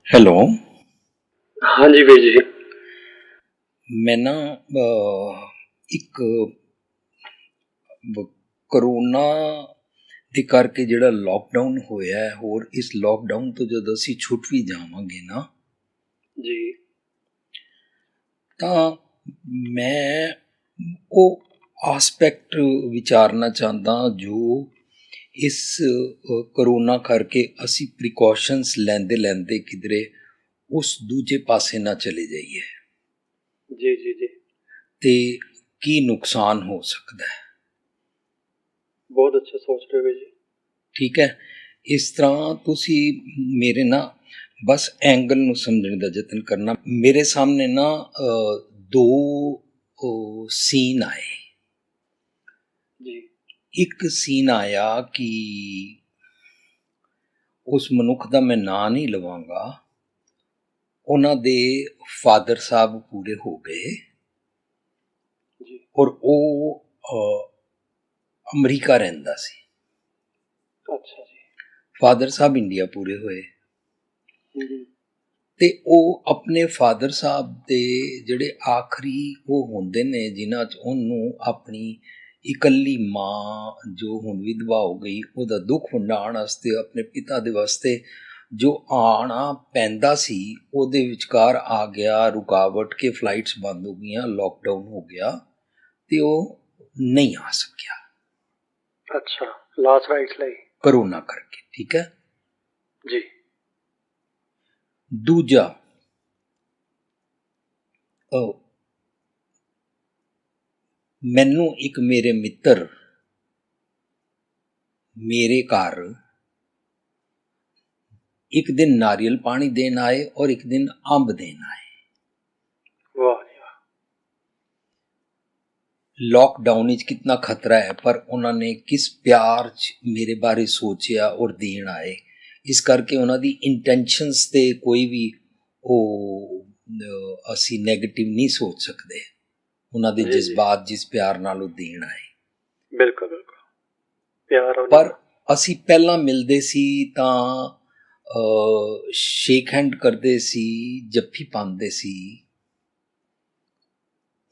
Hello. ਹਾਂਜੀ ਵੀਰ ਜੀ। ਮੈਂ ਨਾ ਇੱਕ ਕਰੋਨਾ ਦੇ ਕਰਕੇ ਜਿਹੜਾ ਲੋਕਡਾਊਨ ਹੋਇਆ ਹੈ, ਹੋਰ ਇਸ ਲੋਕਡਾਊਨ ਤੋਂ ਜਦੋਂ ਅਸੀਂ ਛੁੱਟ ਵੀ ਜਾਵਾਂਗੇ ਨਾ ਜੀ। ਤਾਂ ਮੈਂ ਉਹ ਆਸਪੈਕਟ ਵਿਚਾਰਨਾ ਚਾਹੁੰਦਾ ਜੋ ਇਸ ਕਰੋਨਾ ਕਰਕੇ ਅਸੀਂ ਪ੍ਰੀਕਾਸ਼ਨਸ ਲੈਂਦੇ ਲੈਂਦੇ ਕਿਧਰੇ ਉਸ ਦੂਜੇ ਪਾਸੇ ਨਾ ਚਲੇ ਜਾਈਏ ਜੀ ਜੀ ਜੀ। ਤੇ ਕੀ ਨੁਕਸਾਨ ਹੋ ਸਕਦਾ ਹੈ। ਬਹੁਤ ਅੱਛਾ ਸੋਚ ਰਹੇ ਹੋ ਵੀਰ ਜੀ। ਠੀਕ ਹੈ, ਇਸ ਤਰ੍ਹਾਂ ਤੁਸੀਂ ਮੇਰੇ ਨਾ ਬਸ ਐਂਗਲ ਨੂੰ ਸਮਝਣ ਦਾ ਯਤਨ ਕਰਨਾ। ਮੇਰੇ ਸਾਹਮਣੇ ਨਾ ਦੋ ਸੀਨ ਆਏ। ਜੀ ਇੱਕ ਸੀਨ ਆਇਆ ਕਿ ਉਸ ਮਨੁੱਖ ਦਾ ਮੈਂ ਨਾਂ ਨਹੀਂ ਲਵਾਂਗਾ, ਉਹਨਾਂ ਦੇ ਫਾਦਰ ਸਾਹਿਬ ਪੂਰੇ ਹੋ ਗਏ ਜੀ। ਔਰ ਉਹ ਅਮਰੀਕਾ ਰਹਿੰਦਾ ਸੀ। ਅੱਛਾ ਜੀ। ਫਾਦਰ ਸਾਹਿਬ ਇੰਡੀਆ ਪੂਰੇ ਹੋਏ ਤੇ ਉਹ ਆਪਣੇ ਫਾਦਰ ਸਾਹਿਬ ਦੇ ਜਿਹੜੇ ਆਖਰੀ ਉਹ ਹੁੰਦੇ ਨੇ ਜਿਨ੍ਹਾਂ 'ਚ ਉਹਨੂੰ ਆਪਣੀ ਇਕੱਲੀ ਮਾਂ ਜੋ ਹੁਣ ਵਿਧਵਾ ਹੋ ਗਈ ਉਹਦਾ ਦੁੱਖ ਵੰਡਾਉਣ ਵਾਸਤੇ ਆਪਣੇ ਪਿਤਾ ਦੇ ਵਾਸਤੇ ਜੋ ਆਉਣਾ ਪੈਂਦਾ ਸੀ ਉਹਦੇ ਵਿਚਕਾਰ ਆ ਗਿਆ ਰੁਕਾਵਟ ਕੇ ਫਲਾਈਟਸ ਬੰਦ ਹੋ ਗਈਆਂ, ਲੋਕਡਾਊਨ ਹੋ ਗਿਆ ਤੇ ਉਹ ਨਹੀਂ ਆ ਸਕਿਆ। ਅੱਛਾ, ਲਾਸਟ ਰਾਈਟਸ ਲਈ ਕਰੋਨਾ ਕਰਕੇ। ਠੀਕ ਹੈ ਜੀ। ਦੂਜਾ ਮੈਨੂੰ ਇੱਕ ਮੇਰੇ ਮਿੱਤਰ ਮੇਰੇ ਘਰ ਇੱਕ ਦਿਨ ਨਾਰੀਅਲ ਪਾਣੀ ਦੇਣ ਆਏ ਔਰ ਇੱਕ ਦਿਨ ਅੰਬ ਦੇਣ ਆਏ। ਵਾਹ ਜੀ ਵਾਹ। लॉकडाउन ਵਿੱਚ कितना खतरा है पर ਉਹਨਾਂ ਨੇ ਕਿਸ ਪਿਆਰ 'ਚ ਮੇਰੇ ਬਾਰੇ ਸੋਚਿਆ ਔਰ ਦੇਣ ਆਏ। ਇਸ ਕਰਕੇ ਉਹਨਾਂ ਦੀ ਇੰਟੈਂਸ਼ਨਸ ਤੇ ਕੋਈ ਵੀ ਉਹ ਅਸੀਂ ਨੈਗੇਟਿਵ ਨਹੀਂ ਸੋਚ ਸਕਦੇ। ਉਹਨਾਂ ਦੇ ਜਜ਼ਬਾਤ ਜਿਸ ਪਿਆਰ ਨਾਲ ਉਹ ਦੇਣ ਆਏ। ਬਿਲਕੁਲ ਬਿਲਕੁਲ ਪਿਆਰ। ਪਰ ਅਸੀਂ ਪਹਿਲਾਂ ਮਿਲਦੇ ਸੀ ਤਾਂ ਸ਼ੇਕ ਹੈਂਡ ਕਰਦੇ ਸੀ, ਜੱਫੀ ਪਾਉਂਦੇ ਸੀ।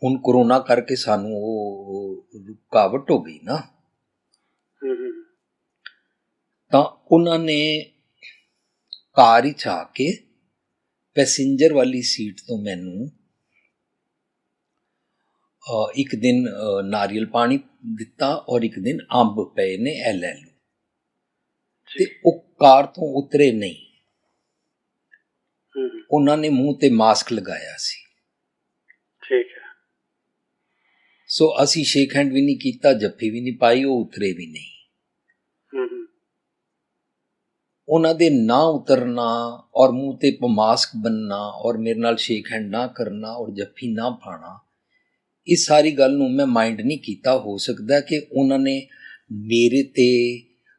ਹੁਣ ਕਰੋਨਾ ਕਰਕੇ ਸਾਨੂੰ ਉਹ ਰੁਕਾਵਟ ਹੋ ਗਈ ਨਾ। ਤਾਂ ਉਹਨਾਂ ਨੇ ਕਾਰ ਵਿੱਚ ਆ ਕੇ ਪੈਸੇਂਜਰ ਵਾਲੀ ਸੀਟ ਤੋਂ ਮੈਨੂੰ ਇੱਕ ਦਿਨ ਨਾਰੀਅਲ ਪਾਣੀ ਦਿੱਤਾ ਔਰ ਇੱਕ ਦਿਨ ਅੰਬ ਪਏ ਨੇ ਇਹ ਲੈ ਲਓ। ਤੇ ਉਹ ਕਾਰ ਤੋਂ ਉਤਰੇ ਨਹੀਂ। ਉਹਨਾਂ ਨੇ ਮੂੰਹ ਤੇ ਮਾਸਕ ਲਗਾਇਆ ਸੀ। ਠੀਕ ਹੈ। ਸੋ ਅਸੀਂ ਸ਼ੇਕ ਹੈਂਡ ਵੀ ਨਹੀਂ ਕੀਤਾ, ਜੱਫੀ ਵੀ ਨਹੀਂ ਪਾਈ, ਉਹ ਉਤਰੇ ਵੀ ਨਹੀਂ। ਉਹਨਾਂ ਦੇ ਨਾ ਉਤਰਨਾ ਔਰ ਮੂੰਹ ਤੇ ਮਾਸਕ ਬੰਨਣਾ ਔਰ ਮੇਰੇ ਨਾਲ ਸ਼ੇਕ ਹੈਂਡ ਨਾ ਕਰਨਾ ਔਰ ਜੱਫੀ ਨਾ ਪਾਣਾ, ਇਸ ਸਾਰੀ ਗੱਲ ਨੂੰ ਮੈਂ ਮਾਈਂਡ ਨਹੀਂ ਕੀਤਾ। ਹੋ ਸਕਦਾ ਕਿ ਉਹਨਾਂ ਨੇ ਮੇਰੇ ਤੇ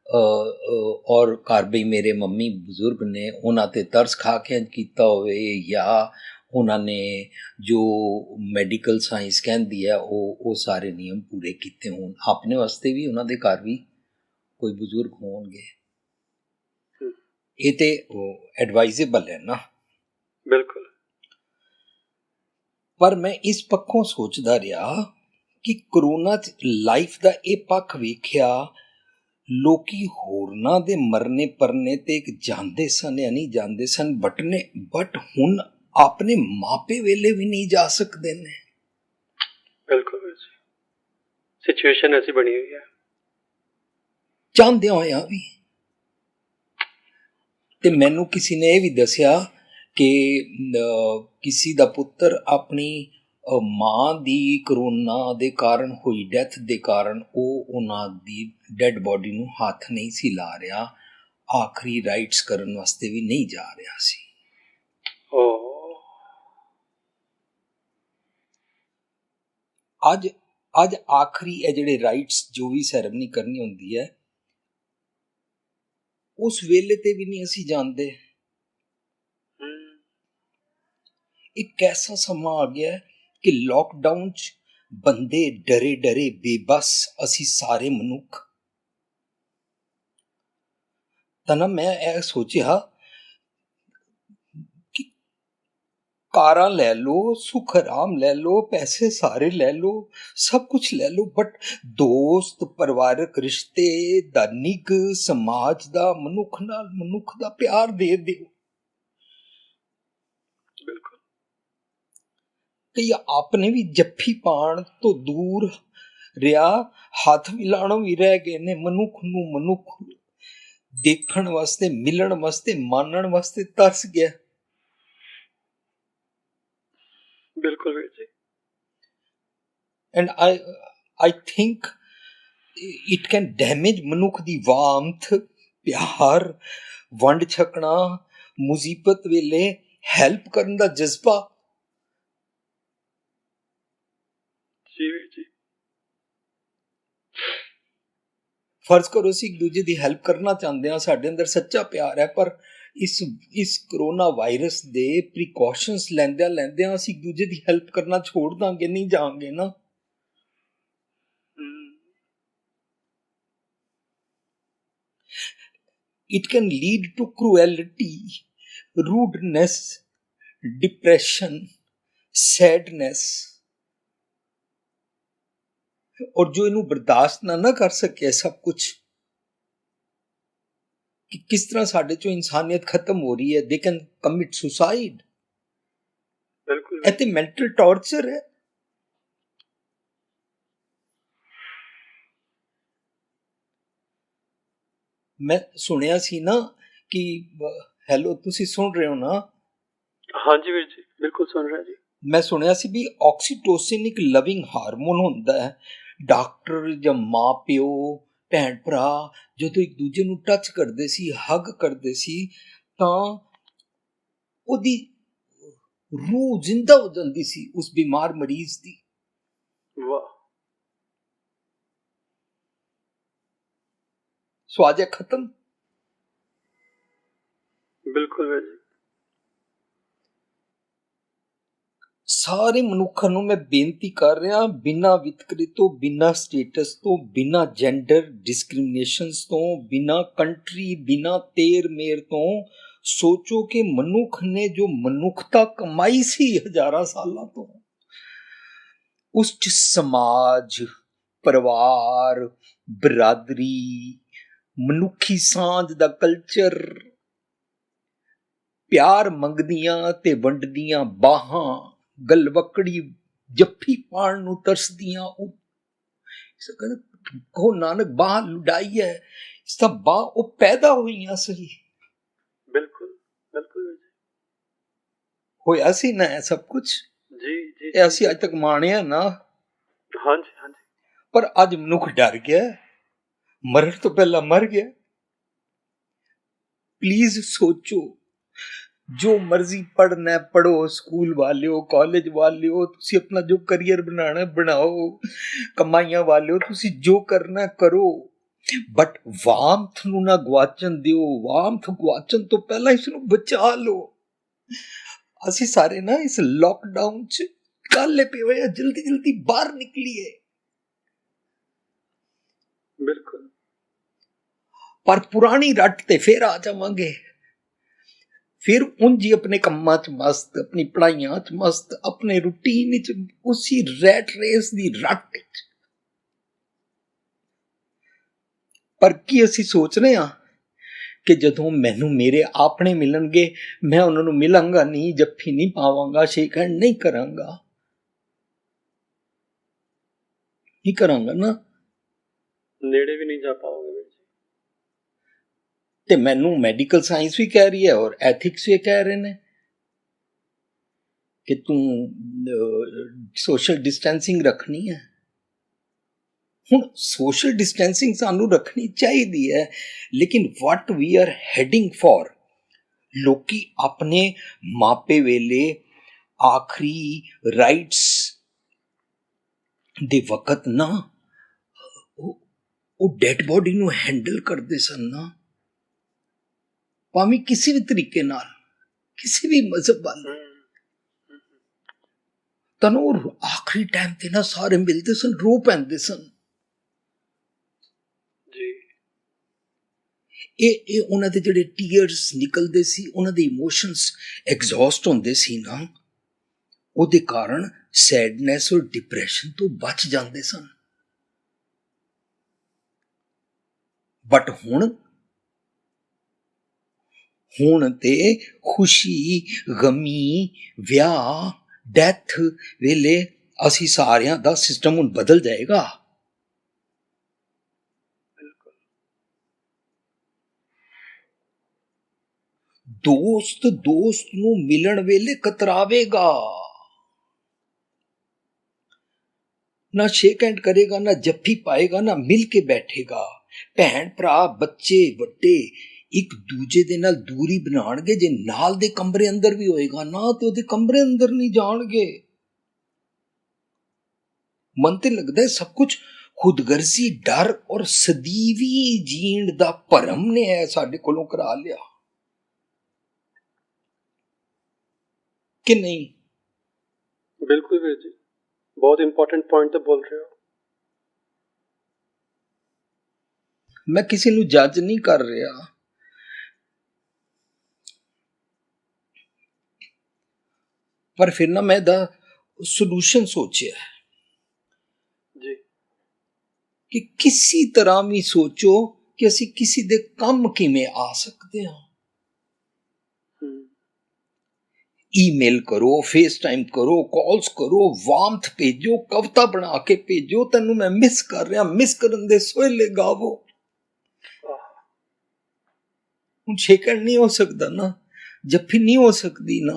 ਔਰ ਘਰ ਵੀ ਮੇਰੇ ਮੰਮੀ ਬਜ਼ੁਰਗ ਨੇ ਉਹਨਾਂ ਤੇ ਤਰਸ ਖਾ ਕੇ ਕੀਤਾ ਹੋਵੇ ਜਾਂ ਉਹਨਾਂ ਨੇ ਜੋ ਮੈਡੀਕਲ ਸਾਇੰਸ ਕਹਿੰਦੀ ਹੈ ਉਹ ਸਾਰੇ ਨਿਯਮ ਪੂਰੇ ਕੀਤੇ ਹੋਣ। ਆਪਣੇ ਵਾਸਤੇ ਵੀ ਉਹਨਾਂ ਦੇ ਘਰ ਵੀ ਕੋਈ ਬਜ਼ੁਰਗ ਹੋਣਗੇ। ਇਹ ਤੇ ਐਡਵਾਈਜ਼ੇਬਲ ਹੈ ਨਾ। ਬਿਲਕੁਲ। ਪਰ ਮੈਂ ਇਸ ਪੱਖੋਂ ਸੋਚਦਾ ਰਿਹਾ ਕਿ ਕਰੋਨਾ 'ਚ ਲਾਈਫ ਦਾ ਇਹ ਪੱਖ ਵੇਖਿਆ, ਲੋਕੀ ਹੋਰਨਾਂ ਦੇ ਮਰਨੇ ਪਰਨੇ ਤੇ ਜਾਂਦੇ ਸਨ ਜਾਂ ਨਹੀਂ ਜਾਂਦੇ ਸਨ ਬਟ ਹੁਣ ਆਪਣੇ ਮਾਪੇ ਵੇਲੇ ਵੀ ਨਹੀਂ ਜਾ ਸਕਦੇ ਨੇ। ਬਿਲਕੁਲ ਸਿਚੁਏਸ਼ਨ ਐਸੀ ਬਣੀ ਹੋਈ ਹੈ, ਚਾਹੁੰਦਿਆਂ ਹੋਇਆਂ ਵੀ। ਤੇ ਮੈਨੂੰ ਕਿਸੇ ਨੇ ਇਹ ਵੀ ਦੱਸਿਆ ਕਿ ਕਿਸੇ ਦਾ ਪੁੱਤਰ ਆਪਣੀ ਮਾਂ ਦੀ ਕਰੋਨਾ ਦੇ ਕਾਰਨ ਹੋਈ ਡੈਥ ਦੇ ਕਾਰਨ ਉਹ ਉਹਨਾਂ ਦੀ ਡੈਡ ਬੋਡੀ ਨੂੰ ਹੱਥ ਨਹੀਂ ਸੀ ਲਾ ਰਿਹਾ, ਆਖਰੀ ਰਾਈਟਸ ਕਰਨ ਵਾਸਤੇ ਵੀ ਨਹੀਂ ਜਾ ਰਿਹਾ ਸੀ। ਅੱਜ ਆਖਰੀ ਇਹ ਜਿਹੜੇ ਰਾਈਟਸ ਜੋ ਵੀ ਸੈਰੇਮਨੀ ਕਰਨੀ ਹੁੰਦੀ ਹੈ ਉਸ ਵੇਲੇ ਤੇ ਵੀ ਨਹੀਂ ਅਸੀਂ ਜਾਣਦੇ। ਇੱਕ ਐਸਾ ਸਮਾਂ ਆ ਗਿਆ ਕਿ ਲੋਕਡਾਊਨ 'ਚ ਬੰਦੇ ਡਰੇ ਡਰੇ ਬੇਬਸ, ਅਸੀਂ ਸਾਰੇ ਮਨੁੱਖ। ਤਾਂ ਨਾ ਮੈਂ ਇਹ ਸੋਚਿਆ कारां लै लो, सुख आराम लै लो, पैसे सारे लै लो, सब कुछ लै लो, बट दोस्त, परिवारक रिश्ते दा निग, समाज दा, मनुख नाल मनुख दा प्यार दे दिओ। बिल्कुल कई आपने भी जफ्फी पाण तो दूर रिया, हथ मिलाणों भी रह गए ने। मनुख नूं मनुख देखण वास्ते, मिलण वास्ते, मानण वास्ते तरस गया। बिल्कुल Veer ji. And I think it can damage मनुख दी वामथ, प्यार, वंड छकना, मुसीबत वेले हेल्प करन दा जज्बा। जी वीर जी। फर्ज करो ਅਸੀਂ ਇੱਕ ਦੂਜੇ ਦੀ ਹੈਲਪ ਕਰਨਾ ਚਾਹੁੰਦੇ ਹਾਂ, ਸਾਡੇ ਅੰਦਰ ਸੱਚਾ ਪਿਆਰ ਹੈ, ਪਰ ਇਸ ਕਰੋਨਾ ਵਾਇਰਸ ਦੇ ਪ੍ਰੀਕਾਸ਼ਨਸ ਲੈਂਦਿਆਂ ਅਸੀਂ ਇੱਕ ਦੂਜੇ ਦੀ ਹੈਲਪ ਕਰਨਾ ਛੋੜ ਦਾਂਗੇ, ਨਹੀਂ ਜਾਵਾਂਗੇ ਨਾ। It can lead to cruelty, rudeness, depression, sadness। और जो ਇਹਨੂੰ ਬਰਦਾਸ਼ਤ ਨਾ ਕਰ ਸਕੇ ਸਭ ਕੁਝ, ਕਿ ਕਿਸ ਤਰ੍ਹਾਂ ਸਾਡੇ ਚੋਂ ਇਨਸਾਨੀਅਤ ਖਤਮ ਹੋ ਰਹੀ ਹੈ, they can commit suicide। ਬਿਲਕੁਲ ਇਹ ਤੇ ਮੈਂਟਲ ਟੌਰਚਰ ਹੈ। ਮੈਂ ਸੁਣਿਆ ਸੀ ਨਾ ਕਿ ਹੈਲੋ ਤੁਸੀਂ ਸੁਣ ਰਹੇ ਹੋ ਨਾ? ਹਾਂਜੀ ਵੀਰ ਜੀ, ਬਿਲਕੁਲ ਸੁਣ ਰਿਹਾ ਜੀ। ਮੈਂ ਸੁਣਿਆ ਸੀ ਵੀ ਆਕਸੀਟੋਸਿਨ ਇੱਕ ਲਵਿੰਗ ਹਾਰਮੋਨ ਹੁੰਦਾ ਹੈ। ਡਾਕਟਰ ਜਾਂ ਮਾਂ ਪਿਓ, ਭੈਣ ਭਰਾ ਜਦੋਂ ਇੱਕ ਦੂਜੇ ਨੂੰ ਟੱਚ ਕਰਦੇ ਸੀ, ਹੱਗ ਕਰਦੇ ਸੀ, ਤਾਂ ਉਹਦੀ ਰੂਹ ਜ਼ਿੰਦਾ ਹੋ ਜਾਂਦੀ ਸੀ ਉਸ ਬਿਮਾਰ ਮਰੀਜ਼ ਦੀ। ਵਾਹ। ਸੋ ਅੱਜ ਇਹ ਖਤਮ। ਬਿਲਕੁਲ ਵੀਰ ਜੀ। ਸਾਰੇ ਮਨੁੱਖਾਂ ਨੂੰ ਮੈਂ ਬੇਨਤੀ ਕਰ ਰਿਹਾ, ਬਿਨਾਂ ਵਿਤਕਰੇ ਤੋਂ, ਬਿਨਾਂ ਸਟੇਟਸ ਤੋਂ, ਬਿਨਾਂ ਜੈਂਡਰ ਡਿਸਕ੍ਰਿਮੀਨੇਸ਼ਨਸ ਤੋਂ, ਬਿਨਾਂ ਕੰਟਰੀ, ਬਿਨਾਂ ਤੇਰ ਮੇਰ ਤੋਂ ਸੋਚੋ ਕਿ ਮਨੁੱਖ ਨੇ ਜੋ ਮਨੁੱਖਤਾ ਕਮਾਈ ਸੀ ਹਜ਼ਾਰਾਂ ਸਾਲਾਂ ਤੋਂ, ਉਸ 'ਚ ਸਮਾਜ, ਪਰਿਵਾਰ, ਬਰਾਦਰੀ, ਮਨੁੱਖੀ ਸਾਂਝ ਦਾ ਕਲਚਰ, ਪਿਆਰ ਮੰਗਦੀਆਂ ਤੇ ਵੰਡਦੀਆਂ ਬਾਹਾਂ, ਗਲਵਕੜੀ ਜੱਫੀ ਪਾਣ ਨੂੰ ਤਰਸਦੀਆਂ। ਉਹ ਨਾਨਕ ਬਾਹ ਲੁਡਾਈ ਹੈ, ਇਸ ਤਾਂ ਬਾਹ ਉਹ ਪੈਦਾ ਹੋਈਆਂ ਸਹੀ। ਬਿਲਕੁਲ ਬਿਲਕੁਲ ਹੋਇਆ ਸੀ ਨਾ ਇਹ ਸਭ ਕੁਝ। ਜੀ ਜੀ, ਇਹ ਅਸੀਂ ਅੱਜ ਤੱਕ ਮਾਣਿਆ ਨਾ। ਹਾਂਜੀ ਹਾਂਜੀ। ਪਰ ਅੱਜ ਮਨੁੱਖ ਡਰ ਗਿਆ, ਮਰਨ ਤੋਂ ਪਹਿਲਾਂ ਮਰ ਗਿਆ। ਪਲੀਜ਼ ਸੋਚੋ, ਜੋ ਮਰਜ਼ੀ ਪੜ੍ਹਨਾ ਪੜ੍ਹੋ, ਸਕੂਲ ਵਾਲਿਓ, ਕਾਲਜ ਵਾਲਿਓ, ਤੁਸੀਂ ਆਪਣਾ ਜੋ ਕਰੀਅਰ ਬਣਾਉਣਾ ਬਣਾਓ, ਕਮਾਈਆਂ ਵਾਲਿਓ, ਤੁਸੀਂ ਜੋ ਕਰਨਾ ਕਰੋ, ਬਟ ਵਾਮਥ ਨੂੰ ਨਾ ਗਵਾਚਣ ਦਿਓ। ਵਾਮਥ ਗਵਾਚਣ ਤੋਂ ਪਹਿਲਾਂ ਇਸ ਨੂੰ ਬਚਾ ਲਓ। ਅਸੀਂ ਸਾਰੇ ਨਾ ਇਸ ਲੋਕਡਾਊਨ 'ਚ ਕਾਲੇ ਪਏ ਹੋਏ ਆ, ਜਲਦੀ ਜਲਦੀ ਬਾਹਰ ਨਿਕਲੀਏ। ਬਿਲਕੁਲ। ਪਰ ਪੁਰਾਣੀ ਰੱਟ ਤੇ ਫਿਰ ਆ ਜਾਵਾਂਗੇ, ਫਿਰ ਉਂਝ ਹੀ ਆਪਣੇ ਕੰਮਾਂ 'ਚ ਮਸਤ, ਆਪਣੀ ਪੜ੍ਹਾਈਆਂ 'ਚ ਮਸਤ, ਆਪਣੇ ਰੂਟੀਨ 'ਚ, ਉਸੀ ਰੈਟ ਰੇਸ ਦੀ ਰੱਟ 'ਚ। ਪਰ ਕੀ ਅਸੀਂ ਸੋਚ ਰਹੇ ਹਾਂ ਕਿ ਜਦੋਂ ਮੈਨੂੰ ਮੇਰੇ ਆਪਣੇ ਮਿਲਣਗੇ, ਮੈਂ ਉਹਨਾਂ ਨੂੰ ਮਿਲਾਂਗਾ ਨਹੀਂ, ਜੱਫੀ ਨਹੀਂ ਪਾਵਾਂਗਾ, ਸ਼ੇਕ ਹੈਂਡ ਨਹੀਂ ਕਰਾਂਗਾ? ਨਹੀਂ ਕਰਾਂਗਾ ਨਾ, ਨੇੜੇ ਵੀ ਨਹੀਂ ਜਾ ਪਾਓਗੇ। ਤੇ ਮੈਨੂੰ ਮੈਡੀਕਲ ਸਾਇੰਸ ਵੀ ਕਹਿ ਰਹੀ ਹੈ ਔਰ ਐਥਿਕਸ ਵੀ ਕਹਿ ਰਹੇ ਨੇ ਕਿ ਤੂੰ ਸੋਸ਼ਲ ਡਿਸਟੈਂਸਿੰਗ ਰੱਖਣੀ ਹੈ। ਹੁਣ ਸੋਸ਼ਲ ਡਿਸਟੈਂਸਿੰਗ ਸਾਨੂੰ ਰੱਖਣੀ ਚਾਹੀਦੀ ਹੈ, ਲੇਕਿਨ ਵਾਟ ਵੀ ਆਰ ਹੈਡਿੰਗ ਫॉर, ਲੋਕੀ ਆਪਣੇ ਮਾਪੇ ਵੇਲੇ ਆਖਰੀ ਰਾਈਟਸ ਦੇ ਵਕਤ ਨਾ ਉਹ ਡੈਡ ਬੋਡੀ ਨੂੰ ਹੈਂਡਲ ਕਰਦੇ ਸਨ ਨਾ, ਭਾਵੇਂ ਕਿਸੇ ਵੀ ਤਰੀਕੇ ਨਾਲ, ਕਿਸੇ ਵੀ ਮਜ਼ਹਬ ਵਾਲੇ। ਤਾਂ ਉਹ ਆਖਰੀ ਟਾਈਮ ਤੇ ਨਾ ਸਾਰੇ ਮਿਲਦੇ ਸਨ, ਰੋ ਪੈਂਦੇ ਸਨ। ਇਹ ਉਹਨਾਂ ਦੇ ਜਿਹੜੇ ਟੀਅਰਸ ਨਿਕਲਦੇ ਸੀ, ਉਹਨਾਂ ਦੇ ਇਮੋਸ਼ਨਸ ਐਗਜ਼ੌਸਟ ਹੁੰਦੇ ਸੀ ਨਾ, ਉਹਦੇ ਕਾਰਨ ਸੈਡਨੈਸ ਔਰ ਡਿਪਰੈਸ਼ਨ ਤੋਂ ਬਚ ਜਾਂਦੇ ਸਨ। ਬਟ ਹੁਣ ਤੇ ਖੁਸ਼ੀ, ਗਮੀ, ਵਿਆਹ, ਡੈਥ ਵੇਲੇ ਅਸੀਂ ਸਾਰਿਆਂ ਦਾ ਸਿਸਟਮ ਹੁਣ ਬਦਲ ਜਾਏਗਾ। ਦੋਸਤ ਨੂੰ ਮਿਲਣ ਵੇਲੇ ਕਤਰਾਵੇਗਾ, ਨਾ ਸ਼ੇਕ ਹੈਂਡ ਕਰੇਗਾ, ਨਾ ਜੱਫੀ ਪਾਏਗਾ, ਨਾ ਮਿਲ ਕੇ ਬੈਠੇਗਾ। ਭੈਣ ਭਰਾ, ਬੱਚੇ ਵੱਡੇ ਇੱਕ ਦੂਜੇ ਦੇ ਨਾਲ ਦੂਰੀ ਬਣਾਉਣਗੇ। ਜੇ ਨਾਲ ਦੇ ਕਮਰੇ ਅੰਦਰ ਵੀ ਹੋਏਗਾ ਨਾ ਤੇ ਉਹਦੇ ਕਮਰੇ ਅੰਦਰ ਨਹੀਂ ਜਾਣਗੇ। ਮਨ ਤੇ ਲੱਗਦਾ ਹੈ ਸਭ ਕੁਝ ਖੁਦਗਰਜ਼ੀ, ਡਰ ਔਰ ਸਦੀਵੀ ਜੀਣ ਦਾ ਭਰਮ ਨੇ ਹੈ ਸਾਡੇ ਕੋਲੋਂ ਕਰਾ ਲਿਆ ਕਿ ਨਹੀਂ? ਬਿਲਕੁਲ ਵੀਰ ਜੀ, ਬਹੁਤ ਇੰਪੋਰਟੈਂਟ ਪੁਆਇੰਟ ਤੇ ਬੋਲ ਰਹੇ ਹੋ। ਮੈਂ ਕਿਸੇ ਨੂੰ ਜੱਜ ਨਹੀਂ ਕਰ ਰਿਹਾ, ਪਰ ਫਿਰ ਨਾ ਮੈਂ ਇਹਦਾ ਸੋਲੂਸ਼ਨ ਸੋਚਿਆ ਜੀ ਕਿ ਕਿਸੇ ਤਰ੍ਹਾਂ ਵੀ ਸੋਚੋ ਕਿ ਅਸੀਂ ਕਿਸੇ ਦੇ ਕੰਮ ਕਿਵੇਂ ਆ ਸਕਦੇ ਹਾਂ। ਈਮੇਲ ਕਰੋ, ਫੇਸ ਟਾਈਮ ਕਰੋ, ਕਾਲਸ ਕਰੋ, ਵਾਰਮਥ ਭੇਜੋ, ਕਵਿਤਾ ਬਣਾ ਕੇ ਭੇਜੋ, ਤੈਨੂੰ ਮੈਂ ਮਿਸ ਕਰ ਰਿਹਾ, ਮਿਸ ਕਰਨ ਦੇ ਸੋਹਲੇ ਗਾਵੋ। ਹੁਣ ਸ਼ੇਕਣ ਨਹੀਂ ਹੋ ਸਕਦਾ ਨਾ, ਜੱਫੀ ਨਹੀਂ ਹੋ ਸਕਦੀ ਨਾ,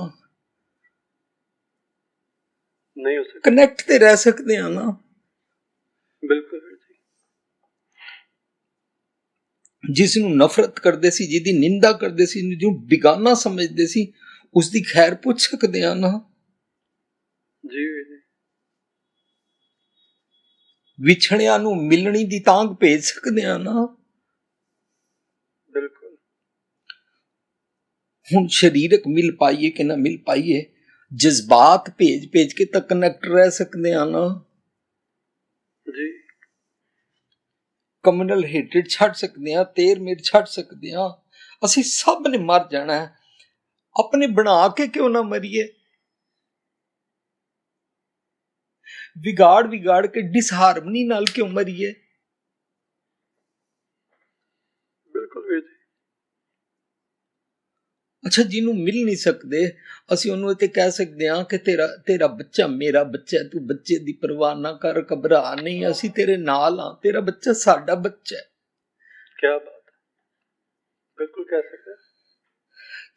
ਨਹੀਂ ਹੋ ਸਕਦਾ, ਕਨੈਕਟ ਤੇ ਰਹਿ ਸਕਦੇ ਆ ਨਾ। ਬਿਲਕੁਲ ਜੀ। ਜਿਸ ਨੂੰ ਨਫ਼ਰਤ ਕਰਦੇ ਸੀ, ਜਿਹਦੀ ਨਿੰਦਾ ਕਰਦੇ ਸੀ, ਜਿਹਨੂੰ ਬਿਗਾਨਾ ਸਮਝਦੇ ਸੀ, ਉਸ ਦੀ ਖੈਰ ਪੁੱਛ ਸਕਦੇ ਆ ਨਾ। ਜੀ ਵਿਛੜਿਆਂ ਨੂੰ ਮਿਲਣੀ ਦੀ ਤਾਂਘ ਭੇਜ ਸਕਦੇ ਆ ਨਾ। ਬਿਲਕੁਲ। ਹੁਣ ਸਰੀਰਕ ਮਿਲ ਪਾਈਏ ਕਿ ਨਾ ਮਿਲ ਪਾਈਏ, ਜਜ਼ਬਾਤ ਭੇਜ ਕੇ ਤਾਂ ਕਨੈਕਟ ਰਹਿ ਸਕਦੇ ਆ ਨਾ ਜੀ। ਕਮਿਊਨਲ ਹੇਟਰਡ ਛੱਡ ਸਕਦੇ ਆ, ਤੇਰ ਮੇਰ ਛੱਡ ਸਕਦੇ ਆ। ਅਸੀਂ ਸਭ ਨੇ ਮਰ ਜਾਣਾ ਹੈ, ਆਪਣੇ ਬਣਾ ਕੇ ਕਿਉਂ ਨਾ ਮਰੀਏ। ਵਿਗਾੜ ਕੇ ਡਿਸਹਾਰਮਨੀ ਨਾਲ ਕਿਉਂ ਮਰੀਏ। ਬਿਲਕੁਲ ਵੀਰ ਜੀ। ਅੱਛਾ, ਜਿਹਨੂੰ ਮਿਲ ਨਹੀਂ ਸਕਦੇ ਅਸੀਂ ਉਹਨੂੰ ਇਹ ਤੇ ਕਹਿ ਸਕਦੇ ਹਾਂ ਕਿ ਤੇਰਾ ਬੱਚਾ ਮੇਰਾ ਬੱਚਾ, ਤੂੰ ਬੱਚੇ ਦੀ ਪਰਵਾਹ ਨਾ ਕਰ, ਘਬਰਾ ਨਹੀਂ, ਅਸੀਂ ਤੇਰੇ ਨਾਲ ਹਾਂ, ਤੇਰਾ ਬੱਚਾ ਸਾਡਾ ਬੱਚਾ ਹੈ। ਕੀ ਬਾਤ ਹੈ, ਬਿਲਕੁਲ ਕਹਿ ਸਕਦੇ ਹਾਂ।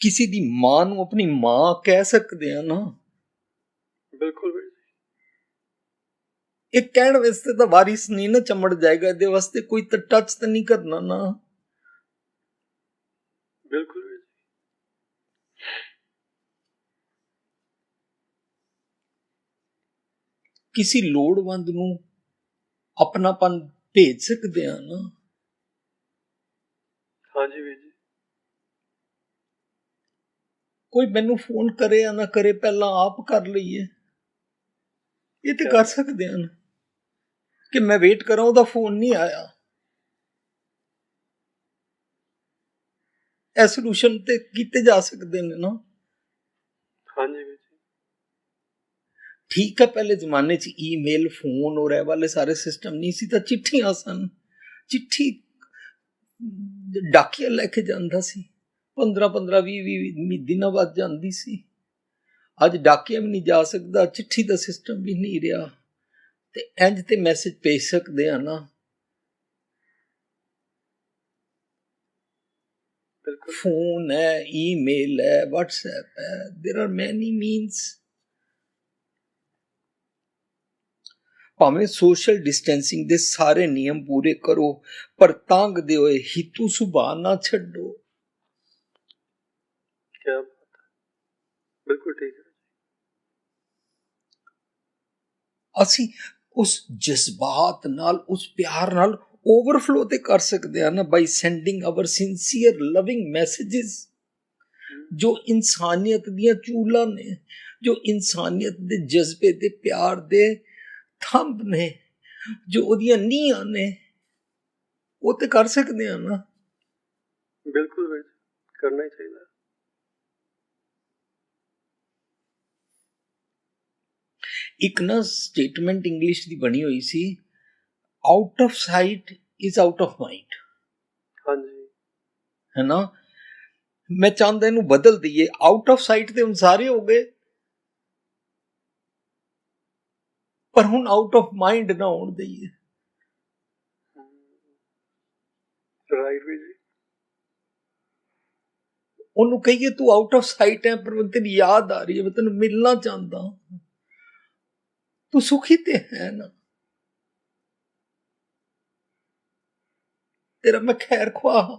ਕਿਸੇ ਦੀ ਮਾਂ ਨੂੰ ਆਪਣੀ ਮਾਂ ਕਹਿ ਸਕਦੇ ਆ ਨਾ। ਬਿਲਕੁਲ ਵੀਰ ਜੀ। ਇਹ ਕਹਿਣ ਵਾਸਤੇ ਤਾਂ ਵਾਰਿਸ ਨਹੀਂ ਨਾ ਚਮੜ ਜਾਏਗਾ, ਇਹਦੇ ਵਾਸਤੇ ਕੋਈ ਤਾਂ ਟੱਚ ਤਾਂ ਨਹੀਂ ਕਰਨਾ ਨਾ। ਬਿਲਕੁਲ ਵੀਰ ਜੀ। ਕਿਸੇ ਲੋੜਵੰਦ ਨੂੰ ਆਪਣਾਪਨ ਭੇਜ ਸਕਦੇ ਆ ਨਾ। ਹਾਂਜੀ ਵੀਰ ਜੀ। ਕੋਈ ਮੈਨੂੰ ਫੋਨ ਕਰੇ ਜਾਂ ਨਾ ਕਰੇ, ਪਹਿਲਾਂ ਆਪ ਕਰ ਲਈਏ, ਇਹ ਤੇ ਕਰ ਸਕਦੇ ਆ ਨਾ। ਕਿ ਮੈਂ ਵੇਟ ਕਰਾਂ, ਉਹਦਾ ਫੋਨ ਨਹੀਂ ਆਇਆ, ਇਹ ਸੋਲੂਸ਼ਨ ਤੇ ਕੀਤੇ ਜਾ ਸਕਦੇ ਨੇ ਨਾ। ਹਾਂਜੀ ਵੀਰ ਜੀ। ਠੀਕ ਹੈ, ਪਹਿਲੇ ਜ਼ਮਾਨੇ 'ਚ ਈਮੇਲ, ਫੋਨ ਔਰ ਇਹ ਵਾਲੇ ਸਾਰੇ ਸਿਸਟਮ ਨਹੀਂ ਸੀ, ਤਾਂ ਚਿੱਠੀਆਂ ਸਨ। ਚਿੱਠੀ ਡਾਕੀਆ ਲੈ ਕੇ ਜਾਂਦਾ ਸੀ, 15-15, 20 ਦਿਨਾਂ ਬਾਅਦ ਜਾਂਦੀ ਸੀ। ਅੱਜ ਡਾਕੀਆ ਵੀ ਨਹੀਂ ਜਾ ਸਕਦਾ, ਚਿੱਠੀ ਦਾ ਸਿਸਟਮ ਵੀ ਨਹੀਂ ਰਿਹਾ, ਤੇ ਇੰਜ ਤੇ ਮੈਸੇਜ ਭੇਜ ਸਕਦੇ ਆ ਨਾ। ਫੋਨ ਹੈ, ਈਮੇਲ ਹੈ, WhatsApp ਹੈ, there are many means। ਭਾਵੇਂ ਸੋਸ਼ਲ ਡਿਸਟੈਂਸਿੰਗ ਦੇ ਸਾਰੇ ਨਿਯਮ ਪੂਰੇ ਕਰੋ, ਪਰ ਤੰਗਦੇ ਹੋਏ ਹਿੱਤੂ ਸੁਭਾਅ ਨਾ ਛੱਡੋ। ਕਿਆ ਬਾਤ ਹੈ, ਬਿਲਕੁਲ ਠੀਕ ਹੈ। ਅਸੀਂ ਉਸ ਜਜ਼ਬਾਤ ਨਾਲ, ਉਸ ਪਿਆਰ ਨਾਲ ਓਵਰਫਲੋ ਤੇ ਕਰ ਸਕਦੇ ਹਾਂ ਨਾ, by sending our sincere loving messages, ਜੋ ਇਨਸਾਨੀਅਤ ਦੀਆਂ ਚੂਲਾਂ ਨੇ, ਜੋ ਇਨਸਾਨੀਅਤ ਦੇ ਜਜ਼ਬੇ ਦੇ ਪਿਆਰ ਦੇ ਥੰਬ ਨੇ, ਜੋ ਉਹਦੀਆਂ ਨੀਹਾਂ ਨੇ, ਉਹ ਤੇ ਕਰ ਸਕਦੇ ਆ ਨਾ। ਬਿਲਕੁਲ ਵੀਰ, ਕਰਨਾ ਹੀ ਚਾਹੀਦਾ। ਇੱਕ ਨਾ ਸਟੇਟਮੈਂਟ ਇੰਗਲਿਸ਼ ਦੀ ਬਣੀ ਹੋਈ ਸੀ, out of sight is out of mind, ਹਾਂਜੀ ਹੈ ਨਾ। ਮੈਂ ਚਾਹੁੰਦਾ ਇਹਨੂੰ ਬਦਲ ਦਈਏ, ਆਊਟ ਆਫ ਸਾਈਟ ਤੇ ਹੁਣ ਸਾਰੇ ਹੋ ਗਏ, ਪਰ ਹੁਣ ਆਊਟ ਆਫ ਮਾਈਂਡ ਨਾ ਹੋਣ ਦਈਏ। ਰਾਈਟ ਵੀ ਜੀ। ਉਹਨੂੰ ਕਹੀਏ ਤੂੰ ਆਊਟ ਆਫ ਸਾਈਟ ਹੈ, ਪਰ ਮੈਨੂੰ ਤੇਰੀ ਯਾਦ ਆ ਰਹੀ ਹੈ, ਮੈਂ ਤੈਨੂੰ ਮਿਲਣਾ ਚਾਹੁੰਦਾ, ਤੂੰ ਸੁਖੀ ਤੇ ਹੈ ਨਾ, ਤੇਰਾ ਮੈਂ ਖੈਰ ਖੁਆਹ,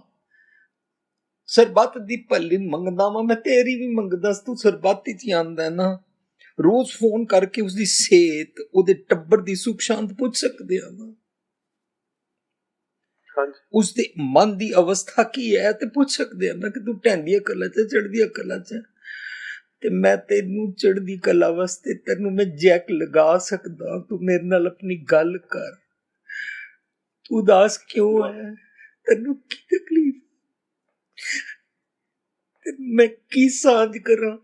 ਸਰਬੱਤ ਦੀ ਭਲੀ ਮੰਗਦਾ ਵਾਂ, ਮੈਂ ਤੇਰੀ ਵੀ ਮੰਗਦਾ, ਤੂੰ ਸਰਬੱਤ ਚ ਹੀ ਆਂਦਾ ਨਾ। ਰੋਜ਼ ਫੋਨ ਕਰਕੇ ਉਸਦੀ ਸਿਹਤ, ਉਹਦੇ ਟੱਬਰ ਦੀ ਸੁਖ ਸ਼ਾਂਤ ਪੁੱਛ ਸਕਦੇ ਆ ਨਾ, ਉਸਦੇ ਮਨ ਦੀ ਅਵਸਥਾ ਕੀ ਹੈ ਤੇ ਪੁੱਛ ਸਕਦੇ ਆ ਨਾ, ਕਿ ਤੂੰ ਢਹਿੰਦੀਆਂ ਕਲਾ ਚ ਚੜ੍ਹਦੀਆਂ ਕਲਾ ਚ, ਤੇ ਮੈਂ ਤੈਨੂੰ ਚੜ੍ਹਦੀ ਕਲਾ ਵਾਸਤੇ ਤੈਨੂੰ ਮੈਂ ਜੈਕ ਲਗਾ ਸਕਦਾ, ਤੂੰ ਮੇਰੇ ਨਾਲ ਆਪਣੀ ਗੱਲ ਕਰ, ਤੂੰ ਉਦਾਸ ਕਿਉਂ ਹੈ, ਤੈਨੂੰ ਕੀ ਤਕਲੀਫ, ਤੈਨੂੰ ਮੈਂ ਕੀ ਸਾਂਝ ਕਰਾਂ।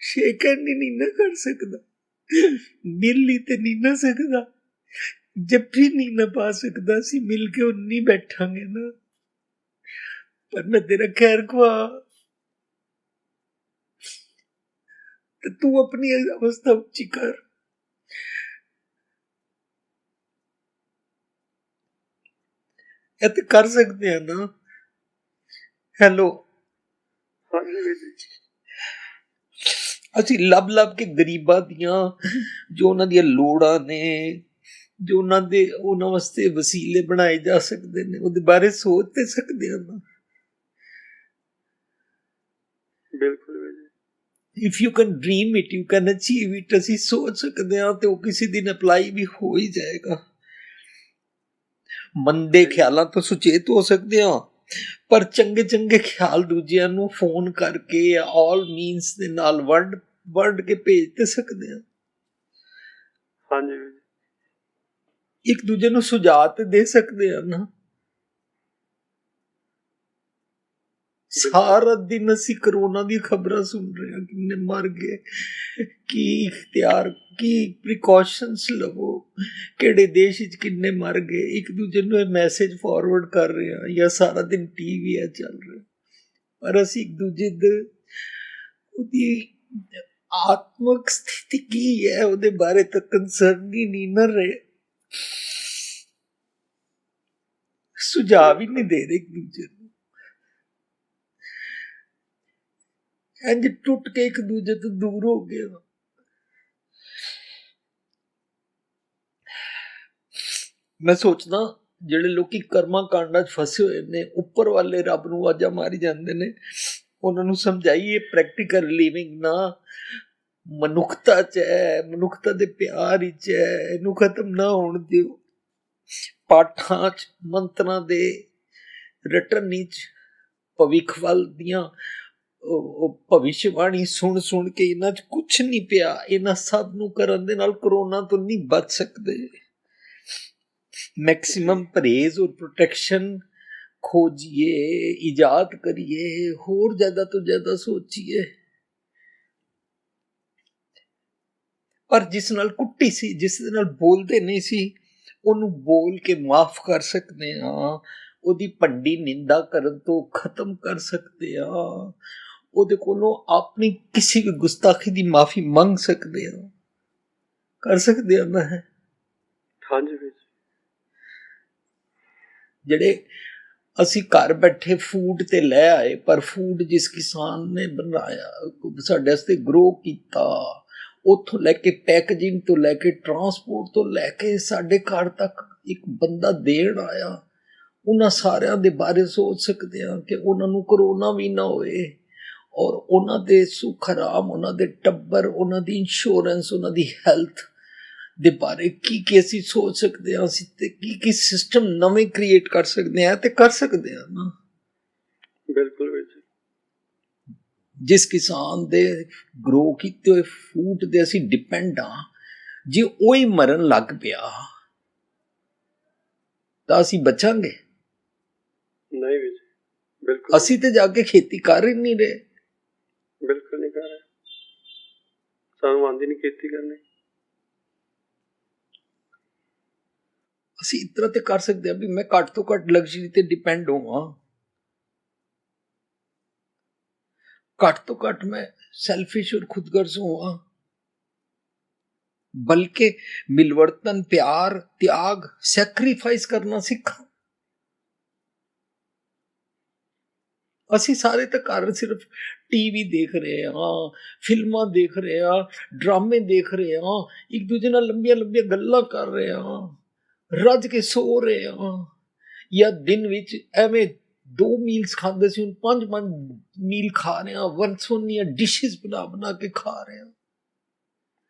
ਸ਼ੇਕ ਹੈਂਡ ਨਹੀਂ ਨਾ ਕਰ ਸਕਦਾ, ਮਿਲ ਤੇ ਨਹੀਂ ਨਾ ਸਕਦਾ, ਜੱਫੀ ਨਹੀਂ ਨਾ ਪਾ ਸਕਦਾ, ਅਸੀਂ ਮਿਲ ਕੇ ਉੰਨੀ ਬੈਠਾਂਗੇ ਨਾ, ਪਰ ਮੈਂ ਤੇਰਾ ਖੈਰ ਖੁਆ, ਤੇ ਤੂੰ ਆਪਣੀ ਅਵਸਥਾ ਉੱਚੀ ਕਰ। ਇਹ ਤੇ ਕਰ ਸਕਦੇ ਆ ਨਾ। ਹੈਲੋ, ਅਸੀਂ ਲੱਭ ਲੱਭ ਕੇ ਗਰੀਬਾਂ ਦੀਆਂ ਜੋ ਉਹਨਾਂ ਦੀਆਂ ਲੋੜਾਂ ਨੇ, ਜੋ ਉਹਨਾਂ ਵਾਸਤੇ ਵਸੀਲੇ ਬਣਾਏ ਜਾ ਸਕਦੇ ਨੇ, ਉਹਦੇ ਬਾਰੇ ਸੋਚ ਤੇ ਸਕਦੇ ਆ ਨਾ। ਬਿਲਕੁਲ। If you can dream it, you can achieve it. ਅਸੀਂ ਸੋਚ ਸਕਦੇ ਹਾਂ ਤੇ ਉਹ ਕਿਸੇ ਦਿਨ ਅਪਲਾਈ ਵੀ ਹੋ ਹੀ ਜਾਏਗਾ। ਮੰਦੇ ਖਿਆਲਾਂ ਤੋਂ ਸੁਚੇਤ ਹੋ ਸਕਦੇ ਹਾਂ, ਪਰ ਚੰਗੇ ਚੰਗੇ ਖਿਆਲ ਦੂਜਿਆਂ ਨੂੰ ਫੋਨ ਕਰਕੇ ਆਲ ਮੀਨਸ ਦੇ ਨਾਲ ਵੰਡ ਕੇ ਭੇਜ ਤੇ ਸਕਦੇ ਹਾਂ। ਹਾਂਜੀ, ਇੱਕ ਦੂਜੇ ਨੂੰ ਸੁਝਾਅ ਤੇ ਦੇ ਸਕਦੇ ਹਾਂ ਨਾ। ਸਾਰਾ ਦਿਨ ਅਸੀਂ ਕਰੋਨਾ ਦੀ ਖਬਰਾਂ ਸੁਣ ਰਹੇ ਹਾਂ, ਕਿੰਨੇ ਮਰ ਗਏ, ਕੀ ਇਖਤਿਆਰ, ਕੀ ਪ੍ਰੀਕਾਸ਼ਨਸ ਲਵੋ, ਕਿਹੜੇ ਦੇਸ਼ ਵਿੱਚ ਕਿੰਨੇ ਮਰ ਗਏ, ਇੱਕ ਦੂਜੇ ਨੂੰ ਇਹ ਮੈਸੇਜ ਫਾਰਵਰਡ ਕਰ ਰਹੇ ਹਾਂ, ਜਾਂ ਸਾਰਾ ਦਿਨ ਟੀਵੀ ਹੈ ਚੱਲ ਰਿਹਾ, ਪਰ ਅਸੀਂ ਇੱਕ ਦੂਜੇ ਦੇ ਉਹਦੀ ਆਤਮਿਕ ਸਥਿਤੀ ਕੀ ਹੈ ਉਹਦੇ ਬਾਰੇ ਤਾਂ ਕੰਸਰਨ ਹੀ ਨਹੀਂ ਨਾ ਰਹੇ, ਸੁਝਾਅ ਵੀ ਨਹੀਂ ਦੇ ਰਹੇ ਇੱਕ ਦੂਜੇ ਨੂੰ। ਇੰਜ ਟੁੱਟ ਕੇ ਇੱਕ ਦੂਜੇ ਤੋਂ ਦੂਰ ਹੋ ਗਏ। ਮੈਂ ਸੋਚਦਾ ਜਿਹੜੇ ਲੋਕੀ ਕਰਮਾਂ ਕਾਂਡਾਂ 'ਚ ਫਸੇ ਹੋਏ ਨੇ, ਉੱਪਰ ਵਾਲੇ ਰੱਬ ਨੂੰ ਆਵਾਜ਼ਾਂ ਮਾਰੀ ਜਾਂਦੇ ਨੇ, ਉਹਨਾਂ ਨੂੰ ਸਮਝਾਈਏ ਪ੍ਰੈਕਟੀਕਲ ਲਿਵਿੰਗ ਨਾ ਮਨੁੱਖਤਾ 'ਚ ਹੈ, ਮਨੁੱਖਤਾ ਦੇ ਪਿਆਰ ਵਿੱਚ ਹੈ, ਇਹਨੂੰ ਖਤਮ ਨਾ ਹੋਣ ਦਿਓ। ਪਾਠਾਂ 'ਚ ਮੰਤਰਾਂ ਦੇ ਰਟਨ ਵਿੱਚ ਭਵਿੱਖ ਵੱਲ ਦੀਆਂ ਭਵਿਸ਼ਵਾਣੀ ਸੁਣ ਕੇ ਇਹਨਾਂ 'ਚ ਕੁਛ ਨਹੀਂ ਪਿਆ। ਇਹਨਾਂ ਸਭ ਨੂੰ ਕਰਨ ਦੇ ਨਾਲ ਕਰੋਨਾ ਤੋਂ ਨਹੀਂ ਬਚ ਸਕਦੇ। ਮੈਕਸਿਮਮ ਪਰਹੇਜ਼ ਔਰ ਪ੍ਰੋਟੈਕਸ਼ਨ ਖੋਜੀਏ, ਇਜਾਦ ਕਰੀਏ, ਹੋਰ ਜ਼ਿਆਦਾ ਤੋਂ ਜ਼ਿਆਦਾ ਸੋਚੀਏ। ਪਰ ਜਿਸ ਨਾਲ ਕੁੱਟੀ ਸੀ, ਜਿਸ ਦੇ ਨਾਲ ਬੋਲਦੇ ਨਹੀਂ ਸੀ, ਉਹਨੂੰ ਬੋਲ ਕੇ ਮਾਫ ਕਰ ਸਕਦੇ ਹਾਂ। ਉਹਦੀ ਭੰਡੀ ਨਿੰਦਾ ਕਰਨ ਤੋਂ ਖਤਮ ਕਰ ਸਕਦੇ ਹਾਂ। ਉਹਦੇ ਕੋਲੋਂ ਆਪਣੀ ਕਿਸੇ ਵੀ ਗੁਸਤਾਖੀ ਦੀ ਮਾਫੀ ਮੰਗ ਸਕਦੇ ਹਾਂ, ਕਰ ਸਕਦੇ ਹਾਂ ਨਾ। ਹੈ ਹਾਂਜੀ, ਜਿਹੜੇ ਅਸੀਂ ਘਰ ਬੈਠੇ ਫੂਡ ਤੇ ਲੈ ਆਏ, ਪਰ ਫੂਡ ਜਿਸ ਕਿਸਾਨ ਨੇ ਬਣਾਇਆ, ਸਾਡੇ ਵਾਸਤੇ ਗਰੋ ਕੀਤਾ, ਉੱਥੋਂ ਲੈ ਕੇ ਪੈਕੇਜਿੰਗ ਤੋਂ ਲੈ ਕੇ ਟਰਾਂਸਪੋਰਟ ਤੋਂ ਲੈ ਕੇ ਸਾਡੇ ਘਰ ਤੱਕ ਇੱਕ ਬੰਦਾ ਦੇਣ ਆਇਆ, ਉਹਨਾਂ ਸਾਰਿਆਂ ਦੇ ਬਾਰੇ ਸੋਚ ਸਕਦੇ ਹਾਂ ਕਿ ਉਹਨਾਂ ਨੂੰ ਕਰੋਨਾ ਵੀ ਨਾ ਹੋਏ, ਔਰ ਉਹਨਾਂ ਦੇ ਸੁੱਖ ਆਰਾਮ, ਉਹਨਾਂ ਦੇ ਟੱਬਰ, ਉਹਨਾਂ ਦੀ ਇੰਸ਼ੋਰੈਂਸ, ਉਹਨਾਂ ਦੀ ਹੈਲਥ ਦੇ ਬਾਰੇ ਕੀ ਅਸੀਂ ਸੋਚ ਸਕਦੇ ਹਾਂ। ਅਸੀਂ ਤੇ ਕੀ ਸਿਸਟਮ ਨਵੇਂ ਕ੍ਰੀਏਟ ਕਰ ਸਕਦੇ ਹਾਂ, ਤੇ ਕਰ ਸਕਦੇ ਹਾਂ ਨਾ। ਬਿਲਕੁਲ। ਜਿਸ ਕਿਸਾਨ ਦੇ ਗਰੋ ਕੀਤੇ ਹੋਏ ਫੂਡ ਦੇ ਅਸੀਂ ਡਿਪੈਂਡ ਹਾਂ, ਜੇ ਉਹ ਹੀ ਮਰਨ ਲੱਗ ਪਿਆ ਤਾਂ ਅਸੀਂ ਬਚਾਂਗੇ? ਨਹੀਂ ਵੀ, ਬਿਲਕੁਲ। ਅਸੀਂ ਤੇ ਜਾ ਕੇ ਖੇਤੀ ਕਰ ਹੀ ਨਹੀਂ ਰਹੇ। ਬਿਲਕੁਲ ਨਹੀਂ ਕਰ ਰਹੇ, ਸਾਨੂੰ ਆਉਂਦੀ ਨਹੀਂ ਖੇਤੀ ਕਰਨੀ। ਅਸੀਂ ਇਸ ਤਰ੍ਹਾਂ ਤੇ ਕਰ ਸਕਦੇ ਹਾਂ ਵੀ ਮੈਂ ਘੱਟ ਤੋਂ ਘੱਟ ਲਗਜ਼ਰੀ ਤੇ ਡਿਪੈਂਡ ਹੋਵਾਂ, ਘੱਟ ਤੋਂ ਘੱਟ ਮੈਂ ਸੈਲਫਿਸ਼ ਔਰ ਖੁਦਗਰਜ਼ ਹੋਵਾਂ, ਬਲਕਿ ਮਿਲਵਰਤਨ, ਪਿਆਰ, ਤਿਆਗ, ਸੈਕਰੀਫਾਈਸ ਕਰਨਾ ਸਿੱਖਾਂ। ਅਸੀਂ ਸਾਰੇ ਤਾਂ ਘਰ ਸਿਰਫ ਟੀਵੀ ਦੇਖ ਰਹੇ ਹਾਂ, ਫਿਲਮਾਂ ਦੇਖ ਰਹੇ ਹਾਂ, ਡਰਾਮੇ ਦੇਖ ਰਹੇ ਹਾਂ, ਇੱਕ ਦੂਜੇ ਨਾਲ ਲੰਬੀਆਂ ਲੰਬੀਆਂ ਗੱਲਾਂ ਕਰ ਰਹੇ ਹਾਂ, ਰੱਜ ਕੇ ਸੋ ਰਹੇ ਹਾਂ, ਜਾਂ ਦਿਨ ਵਿੱਚ ਐਵੇਂ 2 ਮੀਲਸ ਖਾਂਦੇ ਸੀ, ਹੁਣ 5 ਮੀਲ ਖਾ ਰਹੇ ਹਾਂ, ਵੰਸੋਨੀਆਂ ਡਿਸ਼ਿਸ ਬਣਾ ਬਣਾ ਕੇ ਖਾ ਰਹੇ ਹਾਂ।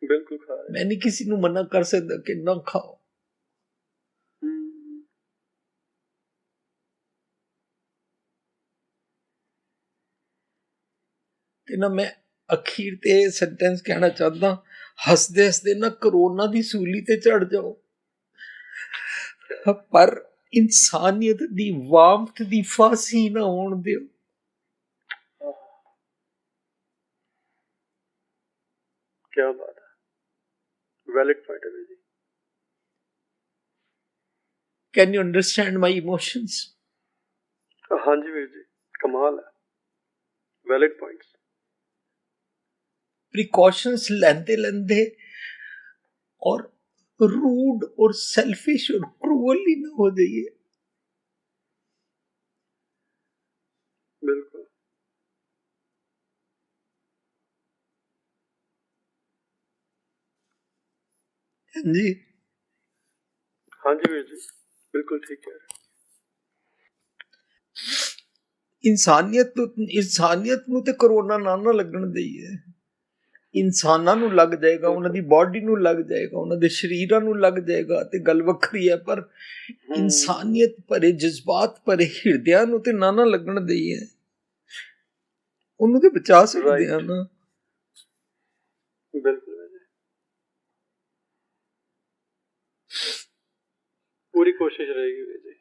ਬਿਲਕੁਲ ਖਾ ਰਹੇ। ਮੈਂ ਨਹੀਂ ਕਿਸੇ ਨੂੰ ਮਨਾ ਕਰ ਸਕਦਾ ਕਿ ਨਾ ਖਾਓ, ਤੇ ਨਾ ਮੈਂ ਅਖੀਰ ਤੇ ਇਹ ਸੈਂਟੈਂਸ ਕਹਿਣਾ ਚਾਹੁੰਦਾ, ਹੱਸਦੇ ਹੱਸਦੇ ਨਾ ਕਰੋਨਾ ਦੀ ਸੂਲੀ ਤੇ ਚੜ ਜਾਓ, ਪਰ ਇਨਸਾਨੀਅਤ ਦੀ ਵਾਮਤ ਦੀ ਫਾਂਸੀ ਨਾ ਹੋਣ ਦਿਓ। क्या बात है, वैलिड पॉइंट है जी। Can you understand my emotions? हाँ जी वीर जी, कमाल है, वैलिड पॉइंट्स। प्रिकॉशंस लेंदे लेंदे और रूड और सेल्फिश और क्रूअल ही ना हो जाइए। बिल्कुल। जी हाँ जी वीर जी, बिल्कुल ठीक कह रहे। ਇਨਸਾਨੀਅਤ ਨੂੰ ਤੇ ਕਰੋਨਾ ਨਾ ਲੱਗਣ ਦਈਏ। ਇਨਸਾਨਾਂ ਨੂੰ ਲੱਗ ਜਾਏਗਾ, ਉਹਨਾਂ ਦੀ ਬਾਡੀ ਨੂੰ ਲੱਗ ਜਾਏਗਾ, ਉਹਨਾਂ ਦੇ ਸਰੀਰਾਂ ਨੂੰ ਲੱਗ ਜਾਏਗਾ ਤੇ ਗੱਲ ਵੱਖਰੀ ਹੈ, ਪਰ ਇਨਸਾਨੀਅਤ ਭਰੇ ਜਜ਼ਬਾਤ ਭਰੇ ਹਿਰਦਿਆਂ ਨੂੰ ਤੇ ਨਾ ਲੱਗਣ ਦਈਏ। ਉਹਨੂੰ ਤੇ ਬਚਾ ਸਕਦੇ ਆ ਨਾ। ਬਿਲਕੁਲ पूरी कोशिश रहेगी जी।